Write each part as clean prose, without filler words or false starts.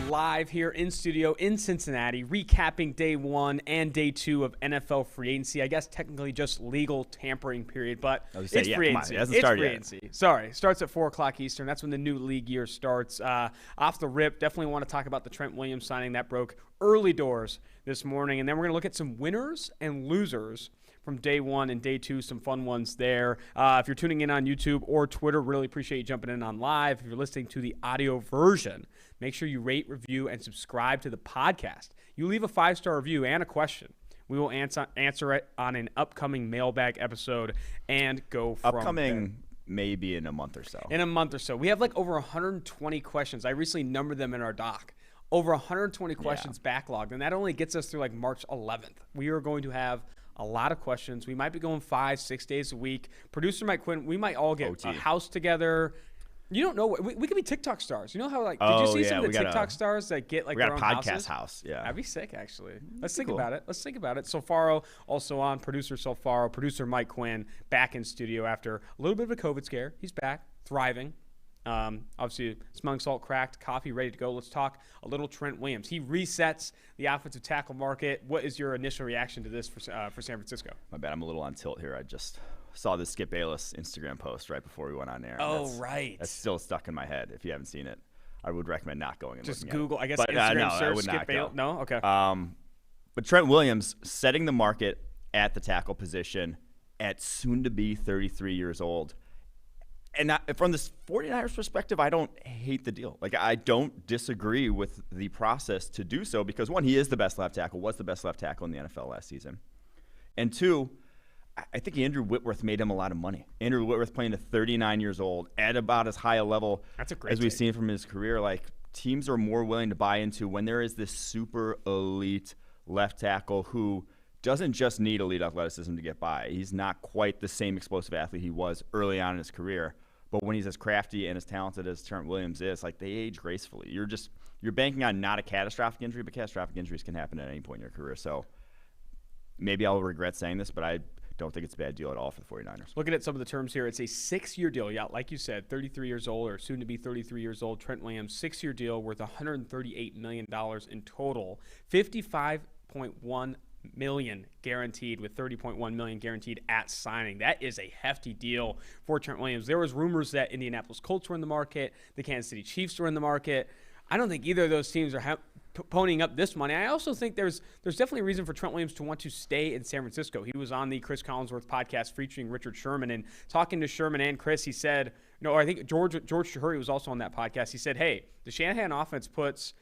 live here in studio in Cincinnati, recapping day 1 and day 2 of NFL free agency. I guess technically just legal tampering period, but it's free agency. It hasn't it's started free yet. agency. Sorry, starts at 4 o'clock Eastern. That's when the new league year starts. Off the rip, definitely want to talk about the Trent Williams signing that broke early doors this morning, and then we're going to look at some winners and losers from day 1 and day 2, some fun ones there. If you're tuning in on YouTube or Twitter, really appreciate you jumping in on live. If you're listening to the audio version, make sure you rate, review, and subscribe to the podcast. You leave a 5-star review and a question. We will answer it on an upcoming mailbag episode and go from Upcoming there. maybe in a month or so. In a month or so. We have like over 120 questions. I recently numbered them in our doc. Over 120 questions backlogged, and that only gets us through like March 11th. We are going to have a lot of questions. We might be going 5-6 days a week. Producer Mike Quinn, we might all get a house together. You don't know. We could be TikTok stars. You know how, like, did you see some of the TikTok stars that get, like, their own houses? We got a podcast house. Yeah. That'd be sick, actually. Let's think about it. Sofaro also on. Producer Sofaro. Producer Mike Quinn back in studio after a little bit of a COVID scare. He's back, thriving. Obviously, smelling salt, cracked, coffee ready to go. Let's talk a little Trent Williams. He resets the offensive tackle market. What is your initial reaction to this for San Francisco? My bad, I'm a little on tilt here. I just saw the Skip Bayless Instagram post right before we went on air. Right. That's still stuck in my head. If you haven't seen it, I would recommend not going and just looking Google. at it. I guess But, Instagram no, search I would Skip not Bayless. go. No, okay. But Trent Williams setting the market at the tackle position at soon to be 33 years old. And from this 49ers perspective, I don't hate the deal. Like, I don't disagree with the process to do so because, one, he is the best left tackle, was the best left tackle in the NFL last season. And two, I think Andrew Whitworth made him a lot of money. Andrew Whitworth playing at 39 years old at about as high a level as we've seen from his career. Like, teams are more willing to buy into when there is this super elite left tackle who doesn't just need elite athleticism to get by. He's not quite the same explosive athlete he was early on in his career. But when he's as crafty and as talented as Trent Williams is, like, they age gracefully. You're banking on not a catastrophic injury, but catastrophic injuries can happen at any point in your career. So maybe I'll regret saying this, but I don't think it's a bad deal at all for the 49ers. Looking at some of the terms here, it's a 6-year deal. Yeah, like you said, 33 years old or soon to be 33 years old. Trent Williams, 6-year deal worth $138 million in total. $55.1 million guaranteed with $30.1 million guaranteed at signing. That is a hefty deal for Trent Williams. There was rumors that Indianapolis Colts were in the market, the Kansas City Chiefs were in the market. I don't think either of those teams are ponying up this money. I also think there's definitely a reason for Trent Williams to want to stay in San Francisco. He was on the Chris Collinsworth podcast featuring Richard Sherman, and talking to Sherman and Chris, he said, I think George Chahuri was also on that podcast. He said, hey, the Shanahan offense puts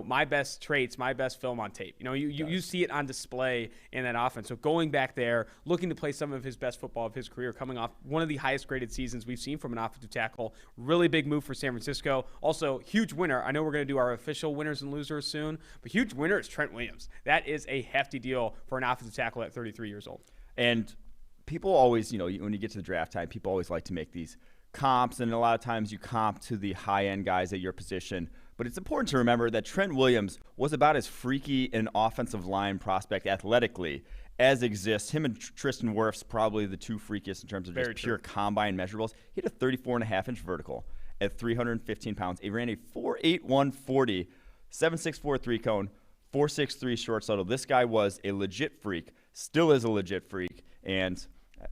my best traits, my best film on tape. You see it on display in that offense. So going back there, looking to play some of his best football of his career, coming off one of the highest graded seasons we've seen from an offensive tackle. Really big move for San Francisco. Also, huge winner. I know we're going to do our official winners and losers soon, but huge winner is Trent Williams. That is a hefty deal for an offensive tackle at 33 years old. And people always, when you get to the draft time, people always like to make these comps, and a lot of times you comp to the high-end guys at your position. But it's important to remember that Trent Williams was about as freaky an offensive line prospect athletically as exists. Him and Tristan Wirfs probably the two freakiest in terms of just pure combine measurables. He had a 34.5-inch vertical at 315 pounds. He ran a 4.81 40, 7.64 3-cone, 4.63 short shuttle. This guy was a legit freak, still is a legit freak, and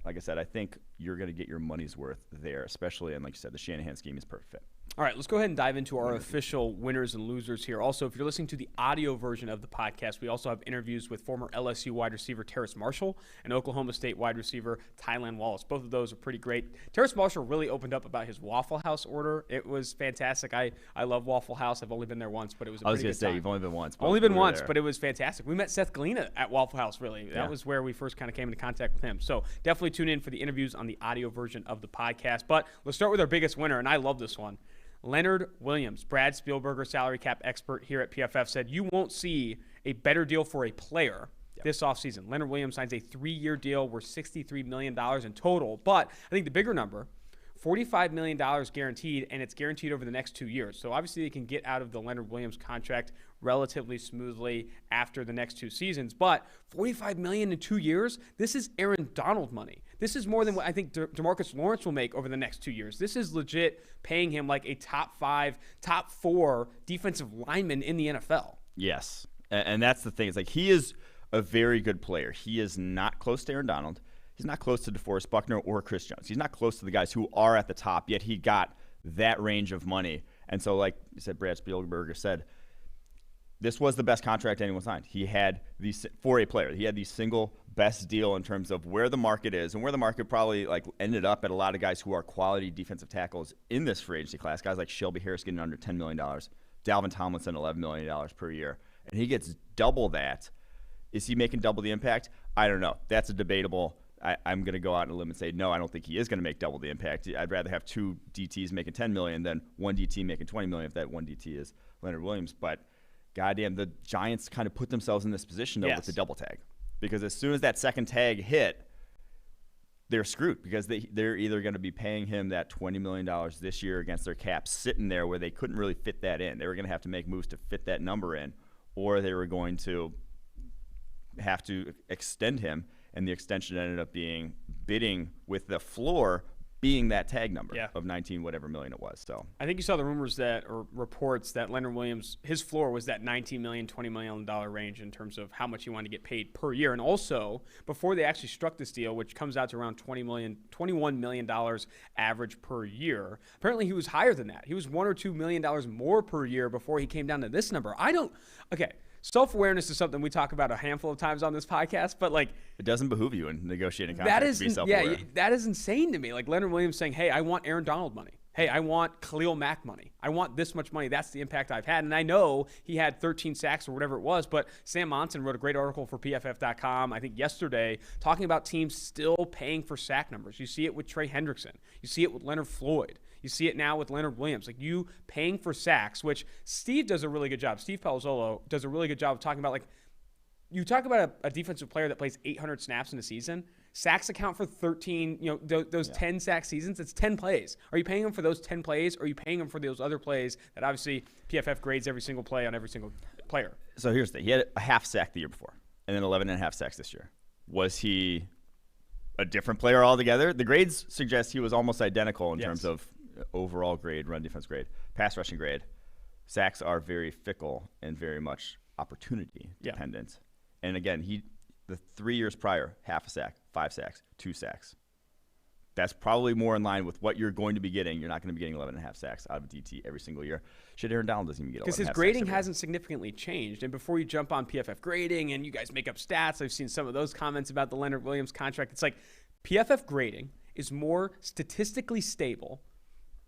like I said, I think you're going to get your money's worth there, especially, and like you said, the Shanahan scheme is perfect fit. All right, let's go ahead and dive into our official winners and losers here. Also, if you're listening to the audio version of the podcast, we also have interviews with former LSU wide receiver Terrace Marshall and Oklahoma State wide receiver Tylan Wallace. Both of those are pretty great. Terrace Marshall really opened up about his Waffle House order. It was fantastic. I love Waffle House. I've only been there once, but it was a pretty good time. I was going to say, you've only been once. Only been once, but it was fantastic. We met Seth Galina at Waffle House, really. Yeah. That was where we first kind of came into contact with him. So definitely tune in for the interviews on the audio version of the podcast. But let's start with our biggest winner, and I love this one. Leonard Williams, Brad Spielberger, salary cap expert here at PFF, said you won't see a better deal for a player this offseason. Leonard Williams signs a 3-year deal worth $63 million in total. But I think the bigger number, $45 million guaranteed, and it's guaranteed over the next 2 years. So obviously they can get out of the Leonard Williams contract relatively smoothly after the next 2 seasons. But $45 million in 2 years, this is Aaron Donald money. This is more than what I think DeMarcus Lawrence will make over the next 2 years. This is legit paying him like a top 5, top 4 defensive lineman in the NFL. Yes, and that's the thing. It's like he is a very good player. He is not close to Aaron Donald. He's not close to DeForest Buckner or Chris Jones. He's not close to the guys who are at the top, yet he got that range of money. And so, like you said, Brad Spielberger said, this was the best contract anyone signed. He had for a player. He had the single best deal in terms of where the market is and where the market probably like ended up at a lot of guys who are quality defensive tackles in this free agency class. Guys like Shelby Harris getting under $10 million, Dalvin Tomlinson $11 million per year, and he gets double that. Is he making double the impact? I don't know. That's a debatable. I'm going to go out on a limb and say, no, I don't think he is going to make double the impact. I'd rather have 2 DTs making $10 million than 1 DT making $20 million if that 1 DT is Leonard Williams. But goddamn, the Giants kind of put themselves in this position, though, with the double tag. Because as soon as that second tag hit, they're screwed because they're either going to be paying him that $20 million this year against their cap sitting there where they couldn't really fit that in. They were going to have to make moves to fit that number in, or they were going to have to extend him. And the extension ended up being bidding with the floor being that tag number of 19 whatever million it was. So I think you saw the rumors that or reports that Leonard Williams, his floor was that $19 million, $20 million range in terms of how much he wanted to get paid per year. And also, before they actually struck this deal, which comes out to around $21 million average per year, apparently he was higher than that. He was $1 or $2 million more per year before he came down to this number. Self-awareness is something we talk about a handful of times on this podcast, but like it doesn't behoove you in negotiating contracts to be self-aware. Yeah, that is insane to me. Like Leonard Williams saying, "Hey, I want Aaron Donald money. Hey, I want Khalil Mack money. I want this much money. That's the impact I've had." And I know he had 13 sacks or whatever it was, but Sam Monson wrote a great article for PFF.com, I think yesterday, talking about teams still paying for sack numbers. You see it with Trey Hendrickson. You see it with Leonard Floyd. You see it now with Leonard Williams. Like you paying for sacks, which Steve does a really good job. Steve Palazzolo does a really good job of talking about, like, you talk about a defensive player that plays 800 snaps in a season. Sacks account for 13, those 10 sack seasons. It's 10 plays. Are you paying him for those 10 plays, or are you paying him for those other plays that obviously PFF grades every single play on every single player? So here's the thing. He had a half sack the year before and then 11 and a half sacks this year. Was he a different player altogether? The grades suggest he was almost identical in terms of overall grade, run defense grade, pass rushing grade. Sacks are very fickle and very much opportunity dependent. And again, the 3 years prior, half a sack, 5 sacks, 2 sacks. That's probably more in line with what you're going to be getting. You're not going to be getting 11 and a half sacks out of a DT every single year. Shit, Aaron Donald doesn't even get 11 and a half sacks. Because his grading hasn't significantly changed. And before you jump on PFF grading and you guys make up stats, I've seen some of those comments about the Leonard Williams contract. It's like PFF grading is more statistically stable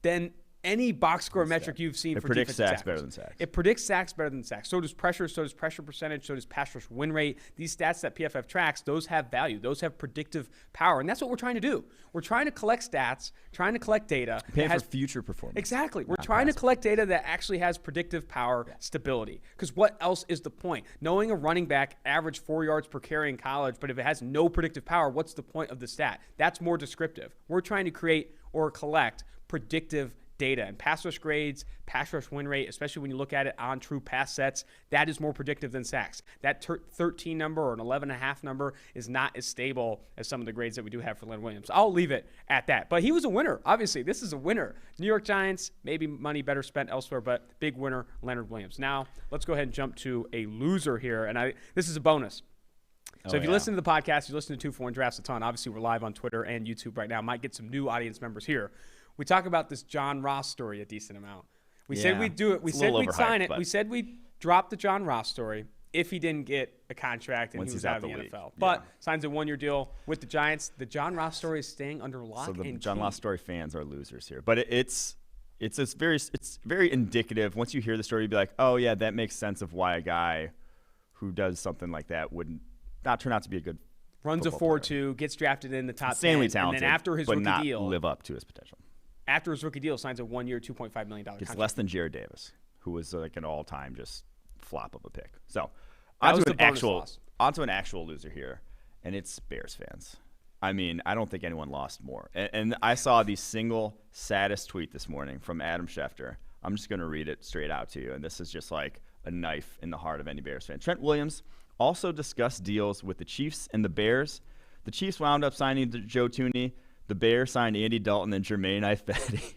than any box score metric you've seen for defensive sacks better than sacks. It predicts sacks better than sacks. So does pressure, so does pressure percentage, so does pass rush win rate. These stats that PFF tracks, those have value. Those have predictive power. And that's what we're trying to do. We're trying to collect stats, trying to collect data. Paying for future performance. Exactly. We're trying to collect data that actually has predictive power, stability. Because what else is the point? Knowing a running back averaged 4 yards per carry in college, but if it has no predictive power, what's the point of the stat? That's more descriptive. We're trying to create or collect predictive data, and pass rush grades, pass rush win rate, especially when you look at it on true pass sets, that is more predictive than sacks. That 13 number or an 11.5 number is not as stable as some of the grades that we do have for Leonard Williams. I'll leave it at that. But he was a winner. Obviously, this is a winner. New York Giants, maybe money better spent elsewhere, but big winner, Leonard Williams. Now, let's go ahead and jump to a loser here, and this is a bonus. So if you listen to the podcast, you listen to 2-4 and Drafts a ton. Obviously, we're live on Twitter and YouTube right now. Might get some new audience members here. We talk about this John Ross story a decent amount. We said we'd do it. We said we'd sign it. We said we'd drop the John Ross story if he didn't get a contract and he was out of the NFL. But signs a 1-year deal with the Giants. The John Ross story is staying under lock and key. So the John Ross story fans are losers here. But it's very indicative. Once you hear the story, you'd be like, oh, yeah, that makes sense of why a guy who does something like that would not turn out to be a good runs a 4.2, gets drafted in the top 10. Insanely talented, and then after his but rookie not deal, live up to his potential. After his rookie deal, signs a 1-year, $2.5 million contract. It's less than Jared Davis, who was like an all-time just flop of a pick. So onto an actual loser here, and it's Bears fans. I mean, I don't think anyone lost more. And I saw the single saddest tweet this morning from Adam Schefter. I'm just going to read it straight out to you, and this is just like a knife in the heart of any Bears fan. Trent Williams also discussed deals with the Chiefs and the Bears. The Chiefs wound up signing Joe Tooney. The Bears signed Andy Dalton and Jermaine Ifedi.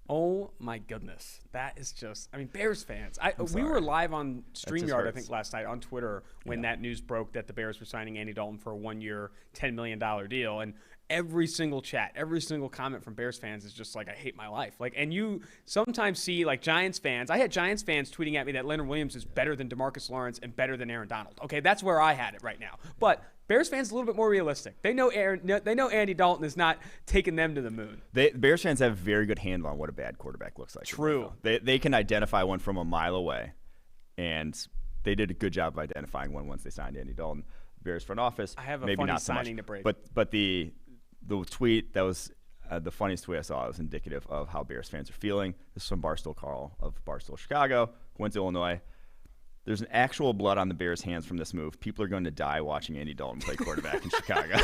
Oh my goodness, that is just. I mean, Bears fans. We sorry. were live on StreamYard, I hurts. think, last night on Twitter when that news broke that the Bears were signing Andy Dalton for a 1-year, $10 million deal, and every single chat, every single comment from Bears fans is just like, I hate my life. Like, and you sometimes see like Giants fans. I had Giants fans tweeting at me that Leonard Williams is better than DeMarcus Lawrence and better than Aaron Donald. Okay, that's where I had it right now. But Bears fans a little bit more realistic. They know Andy Dalton is not taking them to the moon. Bears fans have a very good handle on what a bad quarterback looks like. True. They can identify one from a mile away, and they did a good job of identifying one once they signed Andy Dalton. Bears front office. I have a maybe funny not so signing much, to break. But the tweet that was the funniest tweet I saw was indicative of how Bears fans are feeling. This is from Barstool Carl of Barstool Chicago, who went to Illinois. There's an actual blood on the Bears' hands from this move. People are going to die watching Andy Dalton play quarterback in Chicago.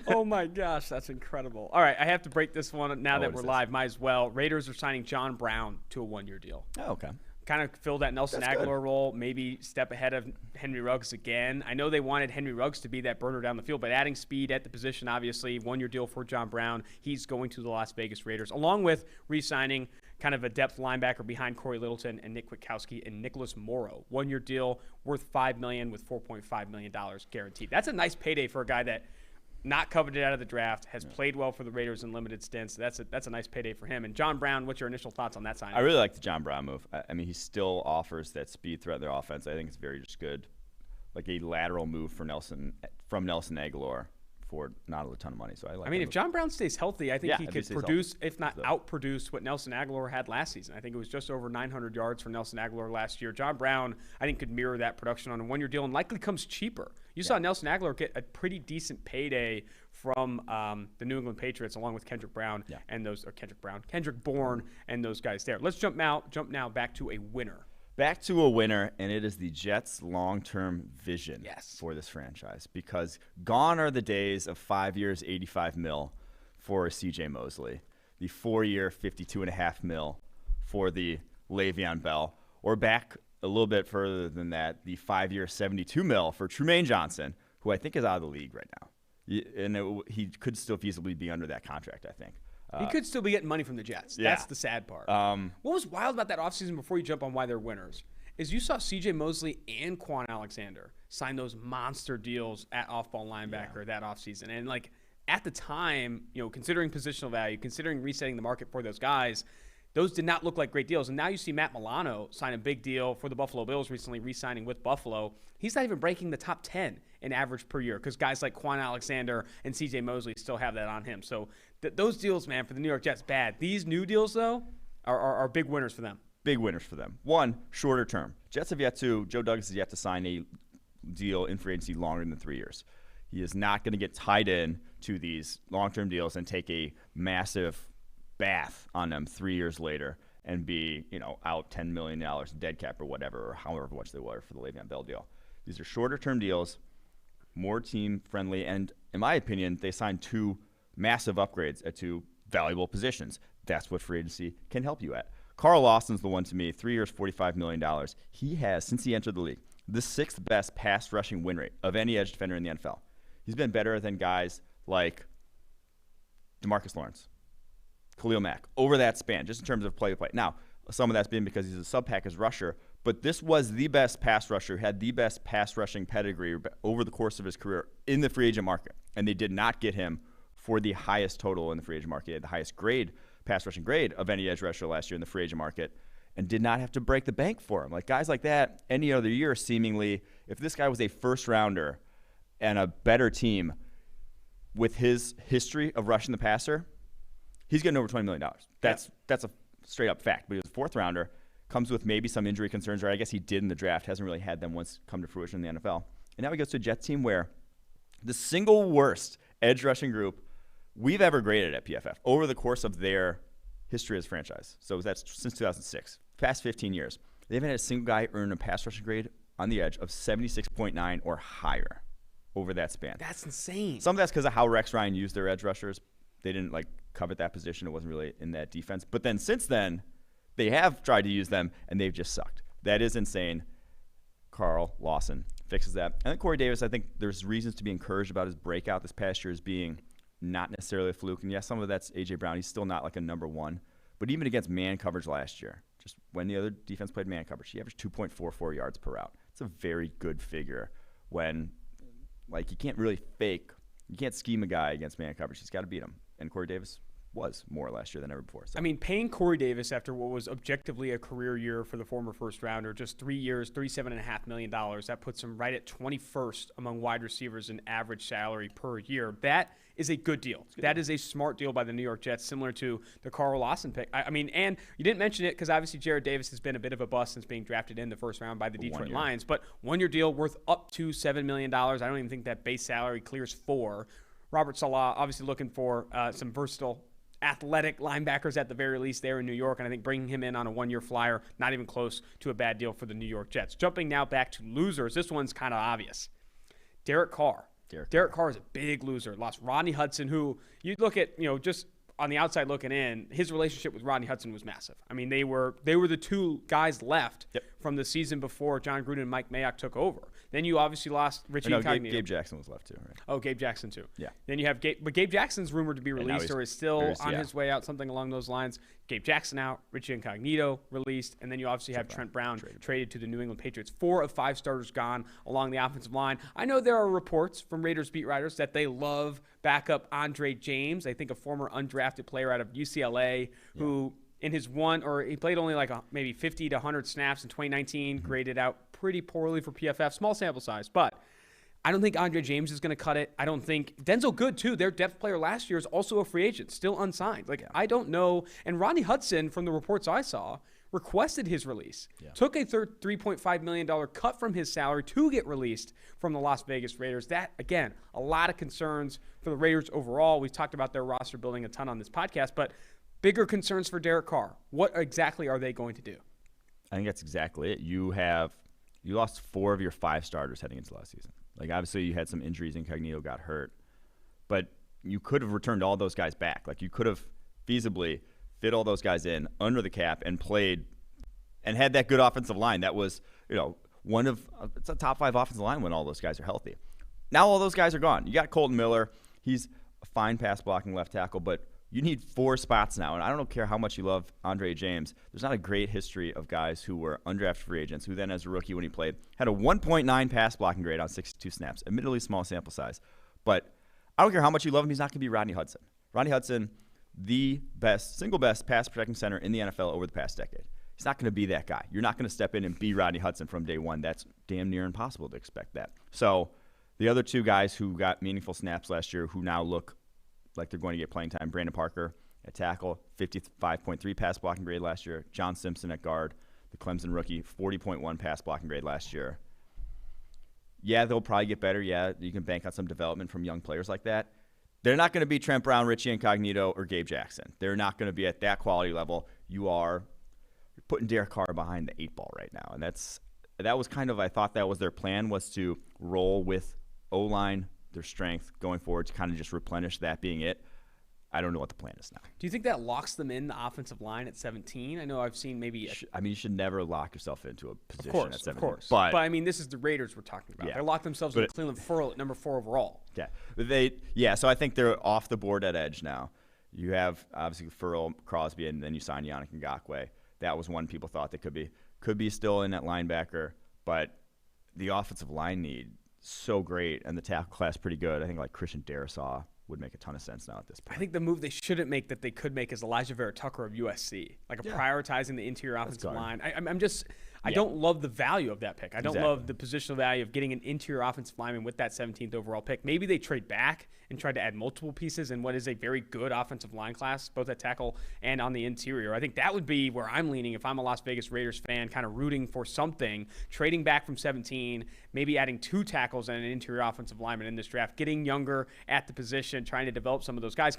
Oh, my gosh. That's incredible. All right. I have to break this one now that we're this? live. Might as well. Raiders are signing John Brown to a 1-year deal. Oh, okay. Kind of fill that Nelson That's Aguilar good. role, maybe step ahead of Henry Ruggs again. I know they wanted Henry Ruggs to be that burner down the field, but adding speed at the position, obviously, 1-year deal for John Brown. He's going to the Las Vegas Raiders, along with re-signing kind of a depth linebacker behind Corey Littleton and Nick Kwiatkowski and Nicholas Morrow. 1-year deal worth $5 million with $4.5 million guaranteed. That's a nice payday for a guy that not coveted out of the draft, has played well for the Raiders in limited stints. That's a nice payday for him. And John Brown, what's your initial thoughts on that signing? I really like the John Brown move. I mean, he still offers that speed threat in their offense. I think it's very just good, like a lateral move for Nelson Aguilar for not a ton of money. So I mean, if John Brown stays healthy, I think he if he could stays produce, healthy. if not outproduce, what Nelson Aguilar had last season. I think it was just over 900 yards for Nelson Aguilar last year. John Brown, I think, could mirror that production on a 1-year deal and likely comes cheaper. You saw Nelson Aguilar get a pretty decent payday from the New England Patriots, along with Kendrick Bourne and those guys there. Let's jump now back to a winner. Back to a winner, and it is the Jets' long-term vision for this franchise, because gone are the days of 5 years, $85 million for C.J. Mosley, the 4-year, $52.5 million for the Le'Veon Bell, or back a little bit further than that, the 5-year, $72 million for Trumaine Johnson, who I think is out of the league right now. And he could still feasibly be under that contract, I think. He could still be getting money from the Jets. Yeah. That's the sad part. What was wild about that offseason, before you jump on why they're winners, is you saw C.J. Mosley and Quan Alexander sign those monster deals at off-ball linebacker that offseason. And, like, at the time, considering positional value, considering resetting the market for those guys, those did not look like great deals. And now you see Matt Milano sign a big deal for the Buffalo Bills recently, re-signing with Buffalo. He's not even breaking the top 10 in average per year because guys like Quan Alexander and C.J. Mosley still have that on him. So those deals, man, for the New York Jets, bad. These new deals, though, are big winners for them. Big winners for them. One, shorter term. Joe Douglas has yet to sign a deal in free agency longer than 3 years. He is not going to get tied in to these long-term deals and take a massive bath on them 3 years later and be, out $10 million dead cap or whatever, or however much they were for the Le'Veon Bell deal. These are shorter term deals, more team friendly, and in my opinion, they signed 2 massive upgrades at 2 valuable positions. That's what free agency can help you at. Carl Lawson's the one to me, 3 years, $45 million. He has, since he entered the league, the 6th best pass rushing win rate of any edge defender in the NFL. He's been better than guys like DeMarcus Lawrence, Khalil Mack, over that span, just in terms of play-to-play. Now, some of that's been because he's a sub-package rusher, but this was the best pass rusher, had the best pass rushing pedigree over the course of his career in the free agent market, and they did not get him for the highest total in the free agent market. He had the highest grade, pass rushing grade of any edge rusher last year in the free agent market, and did not have to break the bank for him. Like guys like that, any other year, seemingly, if this guy was a first-rounder and a better team with his history of rushing the passer, he's getting over $20 million. That's a straight-up fact. But he was a 4th rounder, comes with maybe some injury concerns, or I guess he did in the draft, hasn't really had them once come to fruition in the NFL. And now he goes to a Jets team where the single worst edge rushing group we've ever graded at PFF over the course of their history as a franchise. So that's since 2006, past 15 years. They haven't had a single guy earn a pass rushing grade on the edge of 76.9 or higher over that span. That's insane. Some of that's because of how Rex Ryan used their edge rushers. They didn't covet that position. It wasn't really in that defense. But then since then, they have tried to use them, and they've just sucked. That is insane. Carl Lawson, fixes that. And then Corey Davis, I think there's reasons to be encouraged about his breakout this past year as being not necessarily a fluke. And yes, some of that's A.J. Brown. He's still not like a number one. But even against man coverage last year, just when the other defense played man coverage, he averaged 2.44 yards per route. It's a very good figure when, like, you can't really fake. You can't scheme a guy against man coverage. He's got to beat him. And Corey Davis was more last year than ever before. So. I mean, paying Corey Davis after what was objectively a career year for the former first rounder, just 3 years, $37.5 million, that puts him right at 21st among wide receivers in average salary per year. That is a good deal. That is a smart deal by the New York Jets, similar to the Carl Lawson pick. I mean, and you didn't mention it because obviously Jared Davis has been a bit of a bust since being drafted in the first round by the Detroit Lions, but 1 year deal worth up to $7 million. I don't even think that base salary clears $4 million. Robert Saleh obviously looking for some versatile athletic linebackers at the very least there in New York, and I think bringing him in on a 1 year flyer, not even close to a bad deal for the New York Jets. Jumping now back to losers, this one's kind of obvious. Derek Carr. Derek Carr is a big loser. Lost Rodney Hudson, who you look at, just on the outside looking in, his relationship with Rodney Hudson was massive. I mean, they were the two guys left from the season before John Gruden and Mike Mayock took over. Then you obviously lost Richie Incognito. Gabe Jackson was left too, right? Oh, Gabe Jackson too. Yeah. Then you have Gabe Jackson's rumored to be released or is still on his way out, something along those lines. Gabe Jackson out, Richie Incognito released, and then you obviously have Trent Brown traded to the New England Patriots. 4 of 5 starters gone along the offensive line. I know there are reports from Raiders beat writers that they love backup Andre James. I think a former undrafted player out of UCLA who in his he played only like maybe 50 to 100 snaps in 2019, graded out pretty poorly for PFF. Small sample size, but I don't think Andre James is going to cut it. I don't think Denzel Good, too, their depth player last year, is also a free agent, still unsigned. I don't know. And Rodney Hudson, from the reports I saw, requested his release. Took a $3.5 million cut from his salary to get released from the Las Vegas Raiders. That, again, a lot of concerns for the Raiders overall. We've talked about their roster building a ton on this podcast, but bigger concerns for Derek Carr. What exactly are they going to do? I think that's exactly it. You lost 4 of your 5 starters heading into last season. Like, obviously, you had some injuries. Incognito got hurt. But you could have returned all those guys back. Like, you could have feasibly fit all those guys in under the cap and played and had that good offensive line. That was, it's a top 5 offensive line when all those guys are healthy. Now all those guys are gone. You got Colton Miller. He's a fine pass-blocking left tackle, but you need 4 spots now. And I don't care how much you love Andre James. There's not a great history of guys who were undrafted free agents who then, as a rookie when he played, had a 1.9 pass blocking grade on 62 snaps. Admittedly, small sample size. But I don't care how much you love him. He's not going to be Rodney Hudson. Rodney Hudson, the single best pass protecting center in the NFL over the past decade. He's not going to be that guy. You're not going to step in and be Rodney Hudson from day one. That's damn near impossible to expect that. So the other 2 guys who got meaningful snaps last year who now look like they're going to get playing time. Brandon Parker at tackle, 55.3 pass blocking grade last year. John Simpson at guard, the Clemson rookie, 40.1 pass blocking grade last year. Yeah, they'll probably get better. Yeah, you can bank on some development from young players like that. They're not going to be Trent Brown, Richie Incognito, or Gabe Jackson. They're not going to be at that quality level. You're putting Derek Carr behind the 8 ball right now. And that was kind of, I thought that was their plan, was to roll with O-line, their strength going forward, to kind of just replenish that being it. I don't know what the plan is now. Do you think that locks them in the offensive line at 17? I know I've seen maybe. You should never lock yourself into a position at 17. Of course. But I mean, this is the Raiders we're talking about. They locked themselves into Cleveland Furl at number 4 overall. Yeah. So I think they're off the board at edge now. You have obviously Furl, Crosby, and then you sign Yannick Ngakoue. That was one people thought they could be still in at linebacker, but the offensive line need so great, and the tackle class pretty good. I think like Christian Darrisaw would make a ton of sense now at this point. I think the move they shouldn't make that they could make is Elijah Vera Tucker of USC, prioritizing the interior offensive line. I don't love the value of that pick. I don't love the positional value of getting an interior offensive lineman with that 17th overall pick. Maybe they trade back and try to add multiple pieces in what is a very good offensive line class, both at tackle and on the interior. I think that would be where I'm leaning if I'm a Las Vegas Raiders fan, kind of rooting for something, trading back from 17, maybe adding 2 tackles and an interior offensive lineman in this draft, getting younger at the position, trying to develop some of those guys.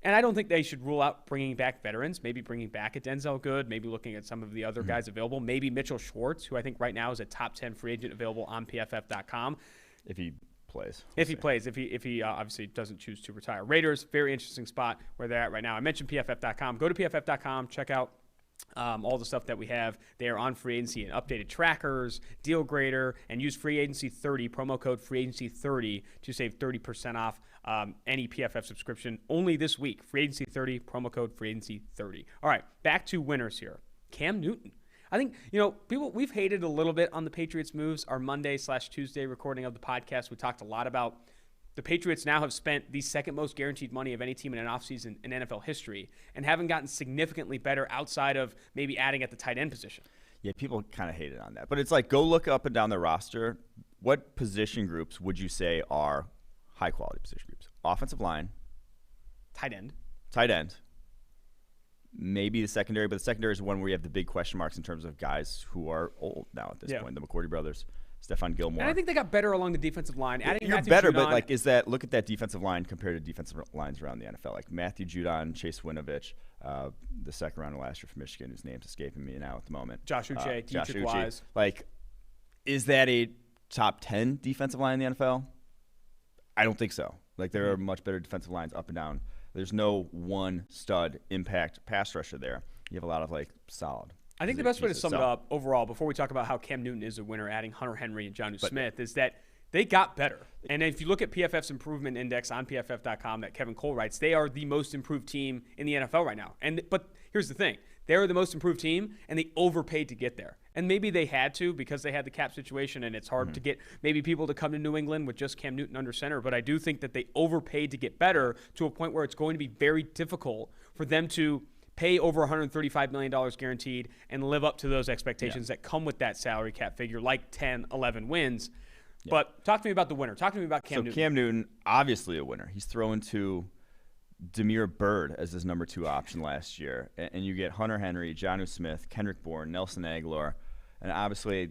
And I don't think they should rule out bringing back veterans, maybe bringing back a Denzel Good, maybe looking at some of the other guys available, maybe Mitchell Schwartz, who I think right now is a top 10 free agent available on PFF.com. If he plays. If he obviously doesn't choose to retire. Raiders, very interesting spot where they're at right now. I mentioned PFF.com. Go to PFF.com, check out all the stuff that we have there on free agency and updated trackers, deal grader, and use free agency 30, promo code free agency 30 to save 30% off any PFF subscription only this week. Free agency 30, promo code free agency 30. All right, back to winners here. Cam Newton. I think, we've hated a little bit on the Patriots moves. Our Monday/Tuesday recording of the podcast, we talked a lot about the Patriots now have spent the second most guaranteed money of any team in an offseason in NFL history and haven't gotten significantly better outside of maybe adding at the tight end position. Yeah, people kind of hated on that. But it's like, go look up and down the roster. What position groups would you say are high-quality position groups? Offensive line. Tight end. Maybe the secondary, but the secondary is one where you have the big question marks in terms of guys who are old now at this point. The McCourty brothers. Stephon Gilmore. And I think they got better along the defensive line. You're better, but look at that defensive line compared to defensive lines around the NFL. Like Matthew Judon, Chase Winovich, the second rounder last year from Michigan, whose name's escaping me now at the moment. Josh Uche, Dietrich Wise. Like, is that a top 10 defensive line in the NFL? I don't think so. Like, there are much better defensive lines up and down. There's no one stud impact pass rusher there. You have a lot of solid. I think the best way to sum it up overall, before we talk about how Cam Newton is a winner, adding Hunter Henry and Jonnu Smith, is that they got better. And if you look at PFF's improvement index on PFF.com that Kevin Cole writes, they are the most improved team in the NFL right now. But here's the thing. They're the most improved team, and they overpaid to get there. And maybe they had to because they had the cap situation, and it's hard to get maybe people to come to New England with just Cam Newton under center. But I do think that they overpaid to get better to a point where it's going to be very difficult for them to pay over $135 million guaranteed and live up to those expectations that come with that salary cap figure, like 10, 11 wins. Yeah. But talk to me about the winner. Talk to me about Cam Newton. Cam Newton, obviously a winner. He's throwing to Demir Bird as his number 2 option last year. And you get Hunter Henry, Jonnu Smith, Kendrick Bourne, Nelson Aguilar. And obviously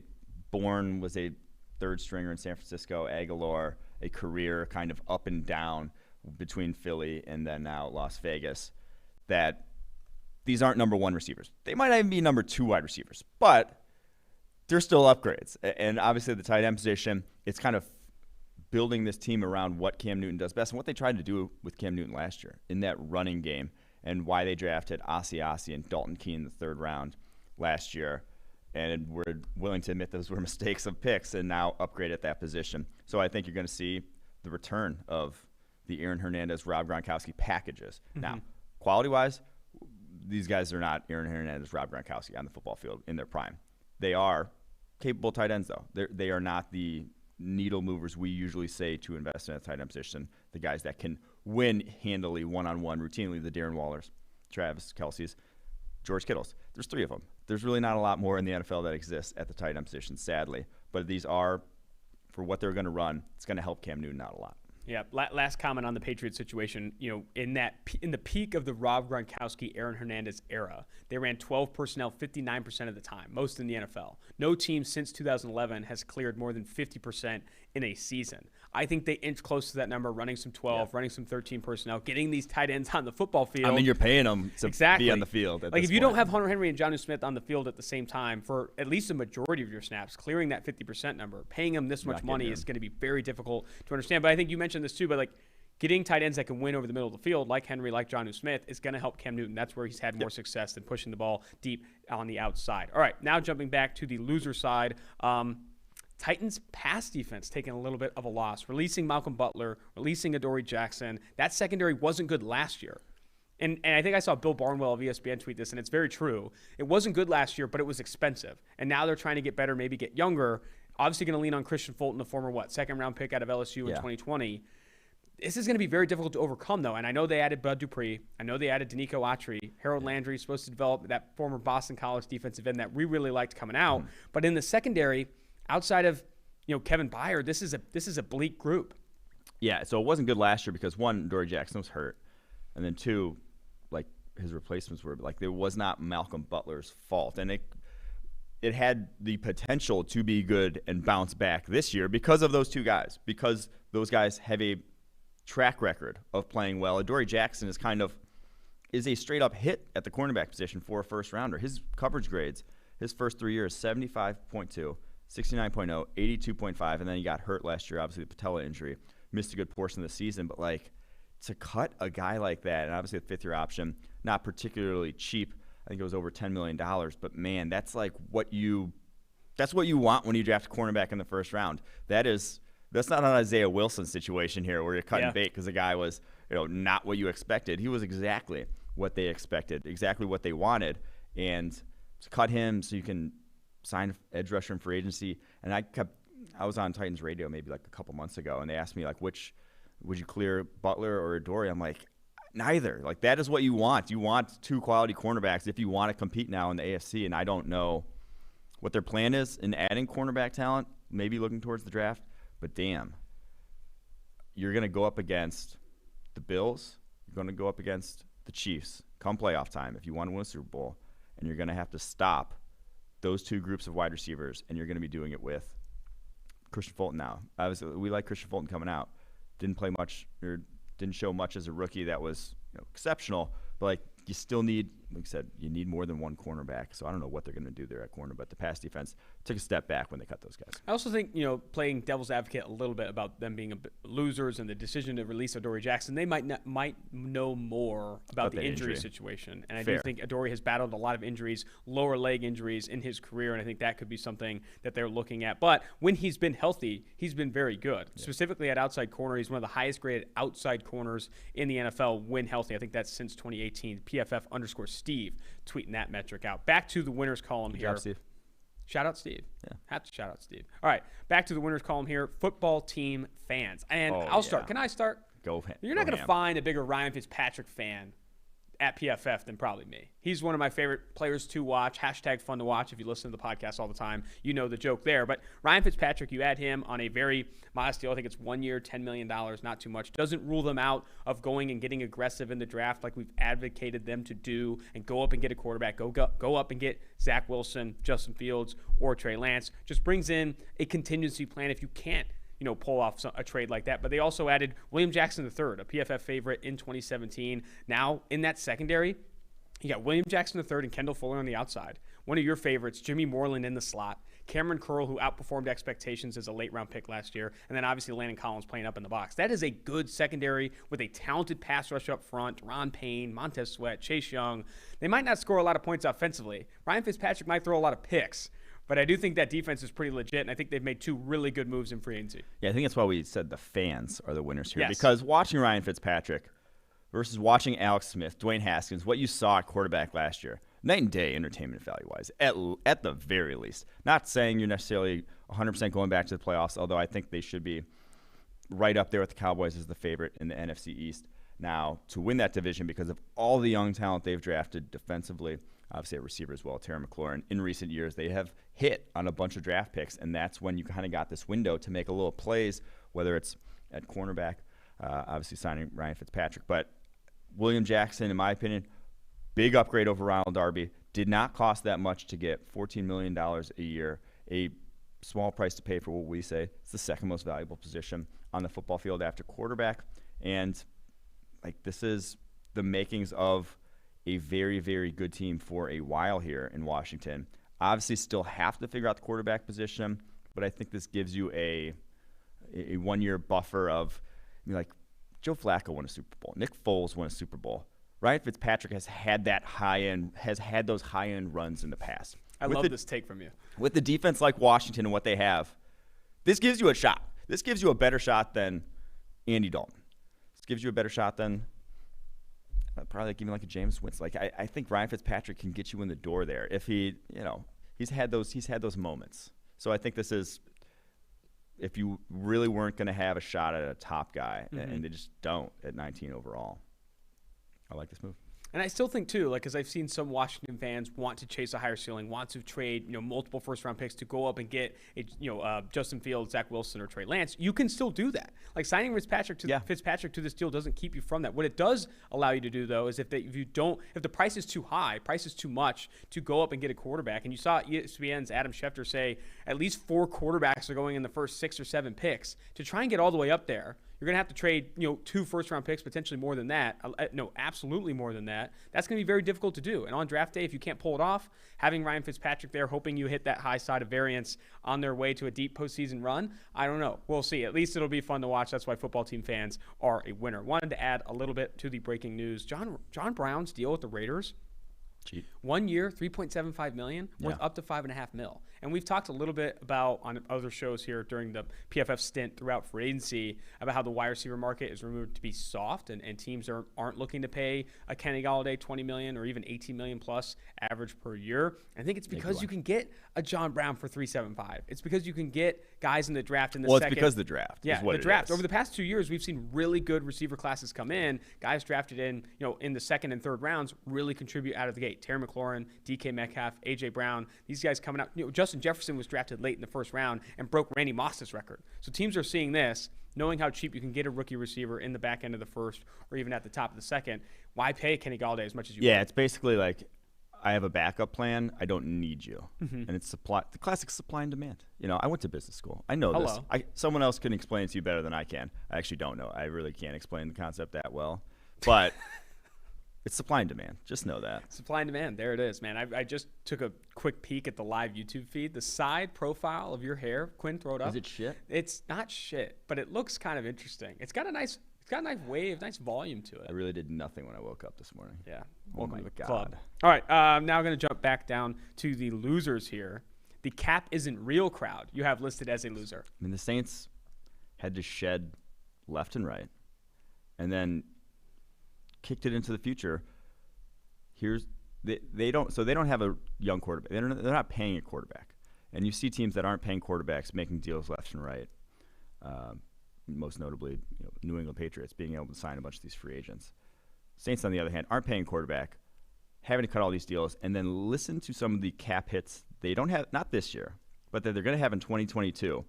Bourne was a third stringer in San Francisco. Aguilar, a career kind of up and down between Philly and then now Las Vegas. That these aren't number 1 receivers. They might even be number 2 wide receivers, but they're still upgrades. And obviously the tight end position, it's kind of building this team around what Cam Newton does best and what they tried to do with Cam Newton last year in that running game and why they drafted Asiasi and Dalton Keene in the 3rd round last year. And we're willing to admit those were mistakes of picks and now upgrade at that position. So I think you're going to see the return of the Aaron Hernandez, Rob Gronkowski packages. Now, quality-wise, these guys are not Aaron Hernandez, Rob Gronkowski on the football field in their prime. They are capable tight ends, though. They are not the needle movers we usually say to invest in a tight end position, the guys that can win handily one-on-one routinely, the Darren Wallers, Travis Kelce's, George Kittle's. There's 3 of them. There's really not a lot more in the NFL that exists at the tight end position, sadly. But these are, for what they're going to run, it's going to help Cam Newton out a lot. Yeah, last comment on the Patriots situation. In the peak of the Rob Gronkowski, Aaron Hernandez era, they ran 12 personnel 59% of the time, most in the NFL. No team since 2011 has cleared more than 50% in a season. I think they inch close to that number, running some 12, running some 13 personnel, getting these tight ends on the football field. I mean, you're paying them to be on the field. Like if you don't have Hunter Henry and Jonnu Smith on the field at the same time for at least a majority of your snaps, clearing that 50% number, paying them this much money is going to be very difficult to understand. But I think you mentioned this too, but getting tight ends that can win over the middle of the field, like Henry, like Jonnu Smith, is going to help Cam Newton. That's where he's had more success than pushing the ball deep on the outside. All right, now jumping back to the loser side. Titans pass defense taking a little bit of a loss, releasing Malcolm Butler, releasing Adoree Jackson. That secondary wasn't good last year. And I think I saw Bill Barnwell of ESPN tweet this, and it's very true. It wasn't good last year, but it was expensive. And now they're trying to get better, maybe get younger. Obviously going to lean on Christian Fulton, the former, second-round pick out of LSU in 2020. This is going to be very difficult to overcome, though. And I know they added Bud Dupree. I know they added Danico Autry. Harold Landry is supposed to develop that former Boston College defensive end that we really liked coming out. But in the secondary, outside of Kevin Byard, this is a bleak group. Yeah, so it wasn't good last year because 1, Adoree Jackson was hurt, and then 2, his replacements were it was not Malcolm Butler's fault, and it had the potential to be good and bounce back this year because of those 2 guys, because those guys have a track record of playing well. Adoree Jackson is a straight up hit at the cornerback position for a first rounder. His coverage grades, his first 3 years, 75.2. 69.0, 82.5, and then he got hurt last year, obviously the patella injury, missed a good portion of the season. But to cut a guy like that, and obviously a 5th-year option, not particularly cheap. I think it was over $10 million. But, man, that's like what you want when you draft a cornerback in the first round. That's not an Isaiah Wilson situation here where you're cutting bait because the guy was not what you expected. He was exactly what they expected, exactly what they wanted. And to cut him so you can sign edge rusher in free agency. And I was on Titans radio maybe like a couple months ago, and they asked me, like, which would you clear, Butler or Adoree'? I'm like, neither. Like, that is what you want. You want two quality cornerbacks if you want to compete now in the AFC, and I don't know what their plan is in adding cornerback talent, maybe looking towards the draft. But, damn, you're going to go up against the Bills. You're going to go up against the Chiefs come playoff time if you want to win a Super Bowl, and you're going to have to stop those two groups of wide receivers, and you're going to be doing it with Christian Fulton now. Obviously, we like Christian Fulton coming out. Didn't play much or didn't show much as a rookie that was exceptional, but like you still need, like I said, you need more than one cornerback. So I don't know what they're going to do there at corner, but the pass defense took a step back when they cut those guys. I also think, playing devil's advocate a little bit about them being losers and the decision to release Adoree' Jackson, they might know more about the injury situation. And I do think Adoree' has battled a lot of injuries, lower leg injuries in his career, and I think that could be something that they're looking at. But when he's been healthy, he's been very good. Yeah. Specifically at outside corner, he's one of the highest graded outside corners in the NFL when healthy. I think that's since 2018. PFF_Steve tweeting that metric out. Back to the winners column here. Good job, Steve. Shout out Steve. Yeah. Have to shout out Steve. All right, back to the winners column here. Football team fans. And I'll start. Can I start? Go. You're not going to find a bigger Ryan Fitzpatrick fan at PFF than probably me. He's one of my favorite players to watch. # fun to watch. If you listen to the podcast all the time, you know the joke there. But Ryan Fitzpatrick, you add him on a very modest deal. I think it's 1 year, $10 million, not too much. Doesn't rule them out of going and getting aggressive in the draft like we've advocated them to do and go up and get a quarterback. Go up and get Zach Wilson, Justin Fields, or Trey Lance. Just brings in a contingency plan if you can't pull off a trade like that. But they also added William Jackson III, a PFF favorite in 2017. Now, in that secondary, you got William Jackson III and Kendall Fuller on the outside. One of your favorites, Jimmy Moreland in the slot. Cameron Curl, who outperformed expectations as a late-round pick last year. And then, obviously, Landon Collins playing up in the box. That is a good secondary with a talented pass rush up front. Ron Payne, Montez Sweat, Chase Young. They might not score a lot of points offensively. Ryan Fitzpatrick might throw a lot of picks. But I do think that defense is pretty legit, and I think they've made 2 really good moves in free agency. Yeah, I think that's why we said the fans are the winners here. Yes. Because watching Ryan Fitzpatrick versus watching Alex Smith, Dwayne Haskins, what you saw at quarterback last year, night and day entertainment value-wise, at the very least. Not saying you're necessarily 100% going back to the playoffs, although I think they should be right up there with the Cowboys as the favorite in the NFC East now to win that division because of all the young talent they've drafted defensively. Obviously, at receiver as well, Terry McLaurin. In recent years, they have hit on a bunch of draft picks, and that's when you kind of got this window to make a little plays, whether it's at cornerback, obviously signing Ryan Fitzpatrick. But William Jackson, in my opinion, big upgrade over Ronald Darby. Did not cost that much to get $14 million a year, a small price to pay for what we say. It's the second most valuable position on the football field after quarterback. And this is the makings of a very, very good team for a while here in Washington. Obviously still have to figure out the quarterback position, but I think this gives you a 1 year buffer of, Joe Flacco won a Super Bowl. Nick Foles won a Super Bowl. Ryan Fitzpatrick has had those high-end runs in the past. I love this take from you. With the defense like Washington and what they have, this gives you a shot. This gives you a better shot than Andy Dalton. This gives you a better shot than probably even a James Winston. I think Ryan Fitzpatrick can get you in the door there if he's had those moments. So I think this is, if you really weren't going to have a shot at a top guy, and they just don't at 19 overall, I like this move. And I still think, too, because I've seen some Washington fans want to chase a higher ceiling, want to trade, multiple first-round picks to go up and get, Justin Fields, Zach Wilson, or Trey Lance. You can still do that. Signing Fitzpatrick to this deal doesn't keep you from that. What it does allow you to do, though, is if the price is too high, price is too much to go up and get a quarterback. And you saw ESPN's Adam Schefter say at least 4 quarterbacks are going in the first 6 or 7 picks. To try and get all the way up there, you're going to have to trade, 2 first-round picks, potentially more than that. No, absolutely more than that. That's going to be very difficult to do. And on draft day, if you can't pull it off, having Ryan Fitzpatrick there, hoping you hit that high side of variance on their way to a deep postseason run, I don't know. We'll see. At least it'll be fun to watch. That's why football team fans are a winner. Wanted to add a little bit to the breaking news. John Brown's deal with the Raiders, Cheap. 1 year, $3.75 million, worth Yeah. up to $5.5 million. And we've talked a little bit about on other shows here during the PFF stint throughout free agency about how the wide receiver market is rumored to be soft, and teams aren't looking to pay a Kenny Golladay $20 million or even $18 million plus average per year. I think it's because you can get a John Brown for $3.75. It's because you can get guys in the draft in the second. Well, it's because of the draft. Yeah, is what the it draft. is. Over the past 2 years, we've seen really good receiver classes come in. Guys drafted in the second and third rounds really contribute out of the gate. Terry McLaurin, DK Metcalf, A.J. Brown, these guys coming out. Justin Jefferson was drafted late in the first round and broke Randy Moss's record. So teams are seeing this, knowing how cheap you can get a rookie receiver in the back end of the first or even at the top of the second. Why pay Kenny Golladay as much as you Yeah, want? it's basically like, I have a backup plan. I don't need you. And it's the classic supply and demand. I went to business school. I know this. Someone else can explain it to you better than I can. I actually don't know. I really can't explain the concept that well. But it's supply and demand. Just know that. Supply and demand. There it is, man. I just took a quick peek at the live YouTube feed. The side profile of your hair, Quinn, throw it up. Is it shit? It's not shit, but it looks kind of interesting. It's got a nice wave, nice volume to it. I really did nothing when I woke up this morning. Yeah. Oh Welcome my to the God. club. All right. Now I'm going to jump back down to the losers here. The cap isn't real crowd you have listed as a loser. I mean, the Saints had to shed left and right, and then kicked it into the future. They don't have a young quarterback. They're not paying a quarterback, and you see teams that aren't paying quarterbacks making deals left and right. Most notably, New England Patriots being able to sign a bunch of these free agents. Saints, on the other hand, aren't paying quarterback, having to cut all these deals, and then listen to some of the cap hits they don't have, not this year, but that they're going to have in 2022,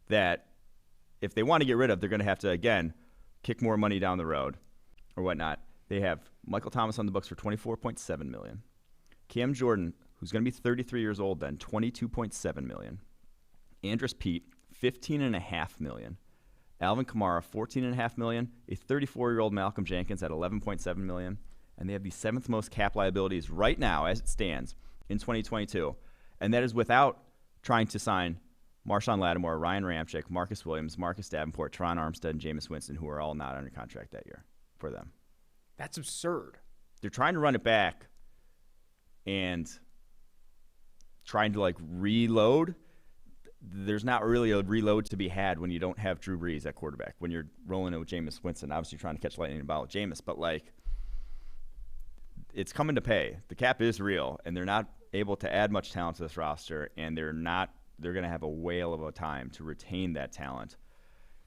that if they want to get rid of, they're going to have to, again, kick more money down the road or whatnot. They have Michael Thomas on the books for $24.7 million. Cam Jordan, who's going to be 33 years old then, $22.7 million. Andrus Peat, $15.5 million. Alvin Kamara, $14.5 million. A 34-year-old Malcolm Jenkins at $11.7 million. And they have the seventh most cap liabilities right now, as it stands, in 2022. And that is without trying to sign Marshawn Lattimore, Ryan Ramczyk, Marcus Williams, Marcus Davenport, Teron Armstead, and Jameis Winston, who are all not under contract that year for them. That's absurd. They're trying to run it back and trying to reload. There's not really a reload to be had when you don't have Drew Brees at quarterback, when you're rolling it with Jameis Winston, obviously trying to catch lightning in a bottle with Jameis, but it's coming to pay. The cap is real, and they're not able to add much talent to this roster, and they're going to have a whale of a time to retain that talent.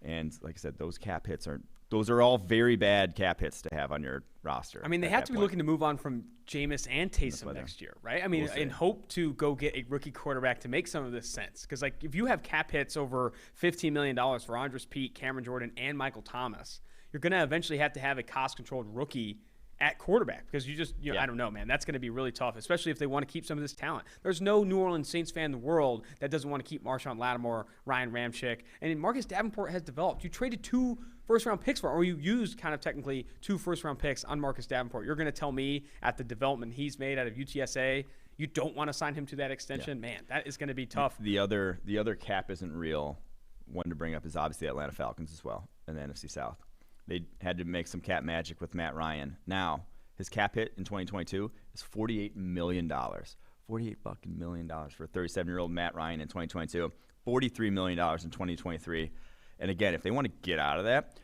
And like I said, those cap hits those are all very bad cap hits to have on your roster. I mean, they have to be looking to move on from Jameis and Taysom next year, right? I mean, We'll in hope to go get a rookie quarterback to make some of this sense. Because, if you have cap hits over $15 million for Andrus Peat, Cameron Jordan, and Michael Thomas, you're going to eventually have to have a cost-controlled rookie at quarterback because I don't know, man. That's going to be really tough, especially if they want to keep some of this talent. There's no New Orleans Saints fan in the world that doesn't want to keep Marshawn Lattimore, Ryan Ramczyk, and Marcus Davenport has developed. You traded 2 first-round picks for him, or you used kind of technically 2 first-round picks on Marcus Davenport. You're going to tell me at the development he's made out of UTSA, you don't want to sign him to that extension? Yeah. Man, that is going to be tough. The other cap isn't real. One to bring up is obviously the Atlanta Falcons as well in the NFC South. They had to make some cap magic with Matt Ryan. Now, his cap hit in 2022 is $48 million. $48 fucking million for a 37-year-old Matt Ryan in 2022. $43 million in 2023. And again, if they want to get out of that,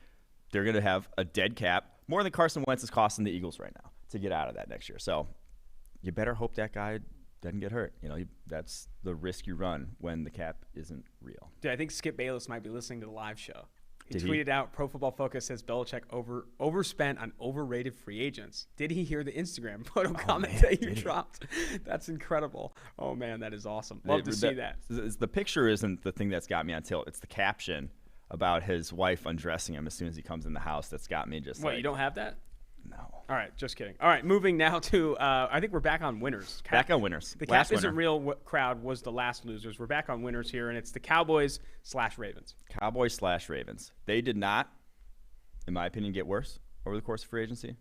they're going to have a dead cap, more than Carson Wentz is costing the Eagles right now to get out of that next year. So you better hope that guy doesn't get hurt. That's the risk you run when the cap isn't real. Dude, I think Skip Bayless might be listening to the live show. He tweeted out, Pro Football Focus says Belichick overspent on overrated free agents. Did he hear the Instagram photo comment that you dropped? That's incredible. Oh, man, that is awesome. Love to see that. The picture isn't the thing that's got me on tilt. It's the caption about his wife undressing him as soon as he comes in the house that's got me just What, you don't have that? No. All right, just kidding. All right, moving now to I think we're back on winners. Back on winners. The cap isn't real crowd was the last losers. We're back on winners here, and it's the Cowboys/Ravens. Cowboys/Ravens. They did not, in my opinion, get worse over the course of free agency,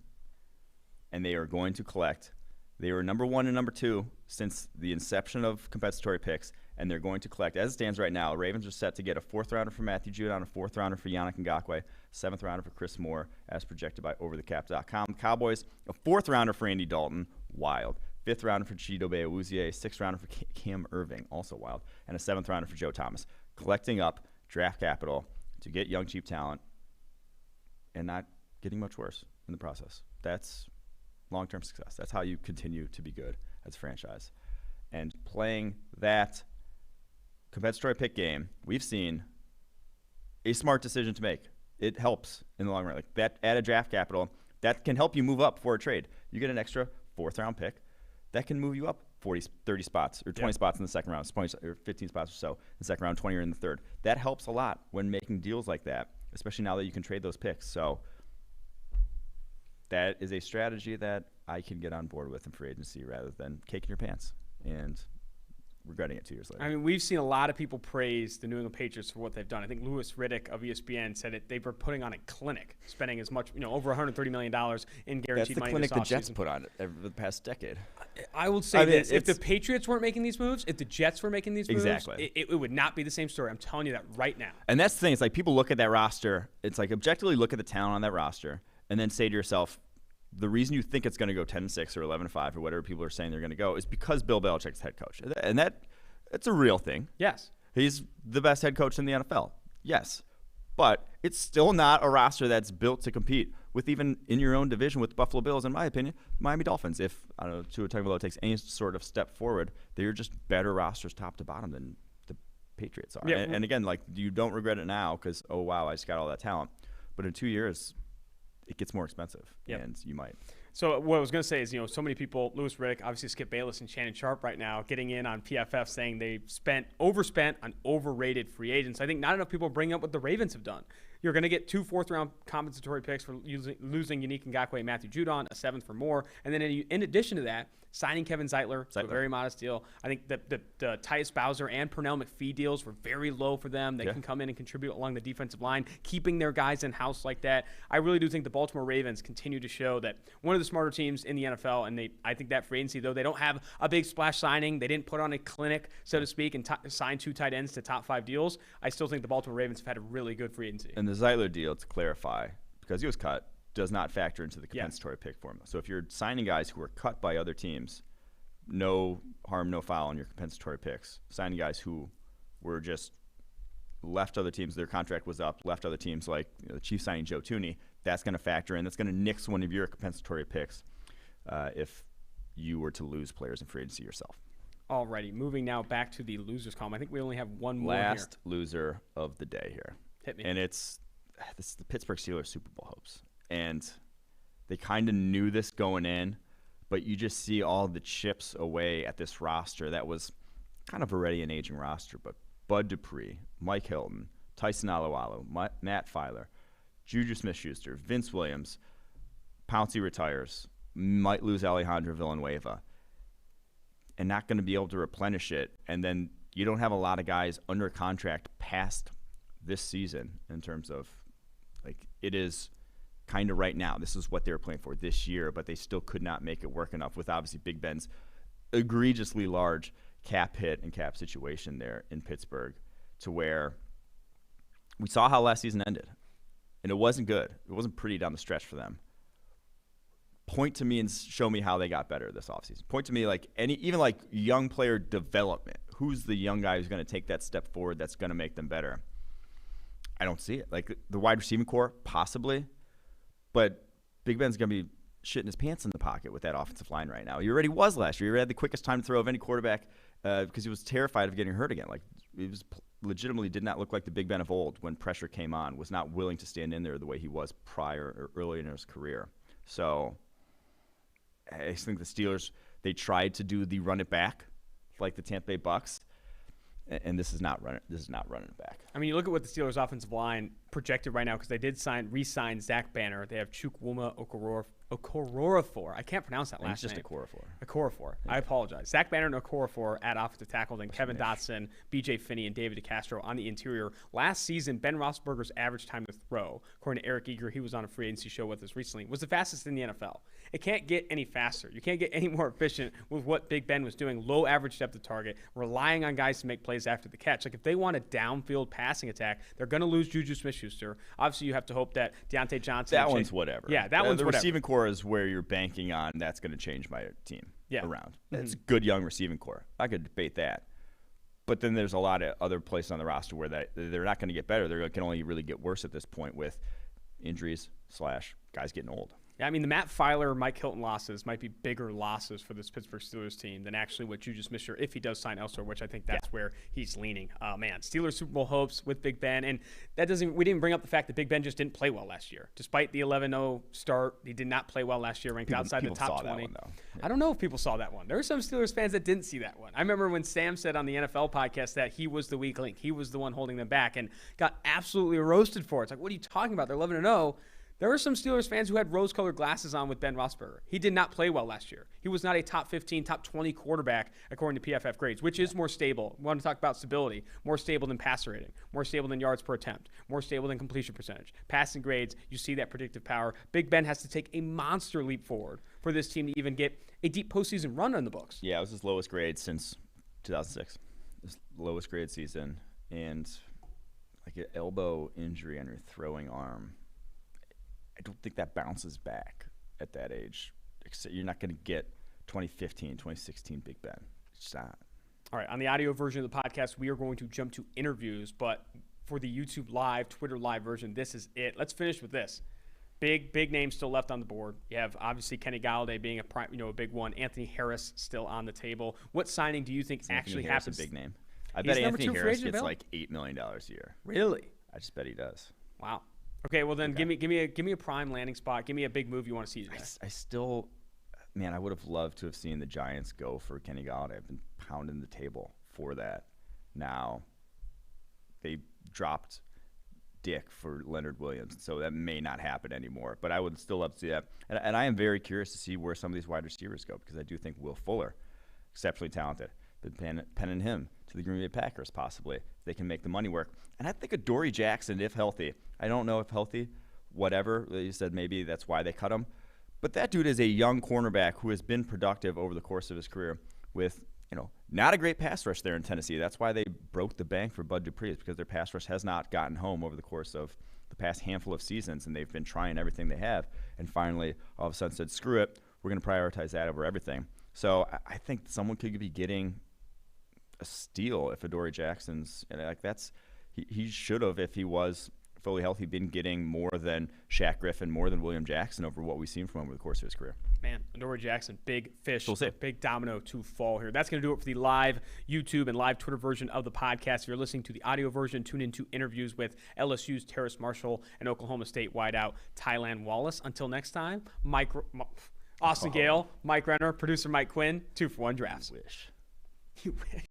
and they are going to collect. They were number 1 and number 2 since the inception of compensatory picks, and they're going to collect. As it stands right now, Ravens are set to get a 4th rounder for Matthew Judon, a 4th rounder for Yannick Ngakoue, 7th rounder for Chris Moore, as projected by OverTheCap.com. Cowboys, a 4th rounder for Andy Dalton, wild. 5th rounder for Chidobe Awuzie, 6th rounder for Cam Irving, also wild, and a 7th rounder for Joe Thomas. Collecting up draft capital to get young, cheap talent and not getting much worse in the process. That's long-term success. That's how you continue to be good as a franchise. And playing that compensatory pick game, we've seen a smart decision to make. It helps in the long run. Like that added draft capital, that can help you move up for a trade. You get an extra 4th-round pick. That can move you up 40, 30 spots or 20 spots in the second round, 20, or 15 spots or so in the second round, 20 or in the third. That helps a lot when making deals like that, especially now that you can trade those picks. So that is a strategy that I can get on board with in free agency rather than caking your pants and regretting it 2 years later. I mean, we've seen a lot of people praise the New England Patriots for what they've done. I think Louis Riddick of ESPN said it. They were putting on a clinic, spending as much, over $130 million in guaranteed money. That's the clinic the Jets put on it over the past decade. I will say this: if the Patriots weren't making these moves, if the Jets were making these moves, it would not be the same story. I'm telling you that right now. And that's the thing. It's like people look at that roster. It's like objectively look at the talent on that roster, and then say to yourself, the reason you think it's going to go 10-6 or 11-5 or whatever people are saying they're going to go is because Bill Belichick's head coach, and that's a real thing. Yes. He's the best head coach in the NFL. Yes. But it's still not a roster that's built to compete with, even in your own division with the Buffalo Bills, in my opinion, Miami Dolphins. If, I don't know, Tua Tagovailoa takes any sort of step forward, they're just better rosters top to bottom than the Patriots are. Yeah. And again, like, you don't regret it now because, oh, wow, I just got all that talent. But in 2 years, it gets more expensive, and you might. So what I was going to say is, so many people, Louis Riddick, obviously Skip Bayless and Shannon Sharp right now, getting in on PFF saying they overspent on overrated free agents. I think not enough people are bringing up what the Ravens have done. You're going to get 2 4th-round compensatory picks for losing Unique Ngakoue and Matthew Judon, a 7th for more. And then in addition to that, signing Kevin Zeitler, a very modest deal. I think the Tyus Bowser and Pernell McPhee deals were very low for them. They can come in and contribute along the defensive line, keeping their guys in-house like that. I really do think the Baltimore Ravens continue to show that one of the smarter teams in the NFL, and I think that free agency, though they don't have a big splash signing, they didn't put on a clinic, so to speak, and sign 2 tight ends to top 5 deals, I still think the Baltimore Ravens have had a really good free agency. And the Zeitler deal, to clarify, because he was cut, does not factor into the compensatory pick formula. So if you're signing guys who were cut by other teams, no harm, no foul on your compensatory picks. Signing guys who were just left other teams, their contract was up, left other teams, like the Chiefs signing Joe Thuney, that's going to factor in. That's going to nix one of your compensatory picks if you were to lose players in free agency yourself. Alrighty, moving now back to the losers column. I think we only have one more Last loser of the day here. Hit me. And this is the Pittsburgh Steelers Super Bowl hopes. And they kind of knew this going in, but you just see all the chips away at this roster that was kind of already an aging roster. But Bud Dupree, Mike Hilton, Tyson Alualu, Matt Filer, Juju Smith-Schuster, Vince Williams, Pouncey retires, might lose Alejandro Villanueva, and not going to be able to replenish it. And then you don't have a lot of guys under contract past this season in terms of, like, it is kind of right now. This is what they were playing for this year, but they still could not make it work enough with obviously Big Ben's egregiously large cap hit and cap situation there in Pittsburgh, to where we saw how last season ended. And it wasn't good. It wasn't pretty down the stretch for them. Point to me and show me how they got better this offseason. Point to me even young player development. Who's the young guy who's going to take that step forward that's going to make them better? I don't see it. Like the wide receiving core, possibly. But Big Ben's going to be shitting his pants in the pocket with that offensive line right now. He already was last year. He already had the quickest time to throw of any quarterback because he was terrified of getting hurt again. Like, he was legitimately did not look like the Big Ben of old when pressure came on, was not willing to stand in there the way he was prior or early in his career. So I think the Steelers, they tried to do the run it back like the Tampa Bay Bucks. And this is not running it back. I mean, you look at what the Steelers' offensive line projected right now, because they did re-sign Zach Banner. They have Chukwuma Okorafor. I can't pronounce that last name. It's just Okorafor. Yeah. I apologize. Zach Banner and Okorafor at offensive tackle, then Kevin Dotson, B.J. Finney, and David DeCastro on the interior. Last season, Ben Roethlisberger's average time to throw, according to Eric Eager, he was on a free agency show with us recently, was the fastest in the NFL. It can't get any faster. You can't get any more efficient with what Big Ben was doing. Low average depth of target, relying on guys to make plays after the catch. Like, if they want a downfield passing attack, they're going to lose Juju Smith-Schuster. Obviously, you have to hope that Deontay Johnson. That one's whatever. Yeah, that one's the whatever. Receiving core is where you're banking on. That's going to change my team. around. It's a good young receiving core. I could debate that. But then there's a lot of other places on the roster where they're not going to get better. They can only really get worse at this point with injuries / guys getting old. Yeah, I mean, the Matt Filer, Mike Hilton losses might be bigger losses for this Pittsburgh Steelers team than actually what you just missed here if he does sign elsewhere, which I think that's where he's leaning. Man, Steelers Super Bowl hopes with Big Ben, and we didn't bring up the fact that Big Ben just didn't play well last year. Despite the 11-0 start, he did not play well last year, ranked outside the top 20. One, I don't know if people saw that one. There were some Steelers fans that didn't see that one. I remember when Sam said on the NFL podcast that he was the weak link. He was the one holding them back and got absolutely roasted for it. It's like, what are you talking about? They're 11-0. There were some Steelers fans who had rose-colored glasses on with Ben Roethlisberger. He did not play well last year. He was not a top 15, top 20 quarterback according to PFF grades, which is more stable. We want to talk about stability. More stable than passer rating. More stable than yards per attempt. More stable than completion percentage. Passing grades, you see that predictive power. Big Ben has to take a monster leap forward for this team to even get a deep postseason run on the books. Yeah, it was his lowest grade since 2006. His lowest grade season. And like an elbow injury on your throwing arm. I don't think that bounces back at that age. You're not going to get 2015, 2016 Big Ben. It's not. All right, on the audio version of the podcast, we are going to jump to interviews, but for the YouTube Live, Twitter Live version, this is it. Let's finish with this. Big names still left on the board. You have obviously Kenny Galladay being a big one. Anthony Harris still on the table. What signing do you think actually happens? A big name. I bet Anthony Harris gets like $8 million a year. Really? I just bet he does. Wow. Okay, well then give me a prime landing spot. Give me a big move you want to see today. I would have loved to have seen the Giants go for Kenny Galladay. I've been pounding the table for that. Now, they dropped Dick for Leonard Williams, so that may not happen anymore. But I would still love to see that. And I am very curious to see where some of these wide receivers go because I do think Will Fuller, exceptionally talented, been penning him to the Green Bay Packers possibly. If they can make the money work. And I think Adoree Jackson, if healthy, I don't know if healthy, whatever. You said maybe that's why they cut him. But that dude is a young cornerback who has been productive over the course of his career with, not a great pass rush there in Tennessee. That's why they broke the bank for Bud Dupree, is because their pass rush has not gotten home over the course of the past handful of seasons, and they've been trying everything they have. And finally, all of a sudden said, screw it, we're going to prioritize that over everything. So I think someone could be getting a steal if Adoree Jackson's he should have, if he was fully healthy, been getting more than Shaq Griffin, more than William Jackson over what we've seen from him over the course of his career. Man, Adoree Jackson, big fish, we'll big domino to fall here. That's going to do it for the live YouTube and live Twitter version of the podcast. If you're listening to the audio version, tune into interviews with LSU's Terrace Marshall and Oklahoma State wideout Tylan Wallace. Until next time, Austin Gayle, Mike Renner, producer Mike Quinn, 2-for-1 drafts. You wish. You wish.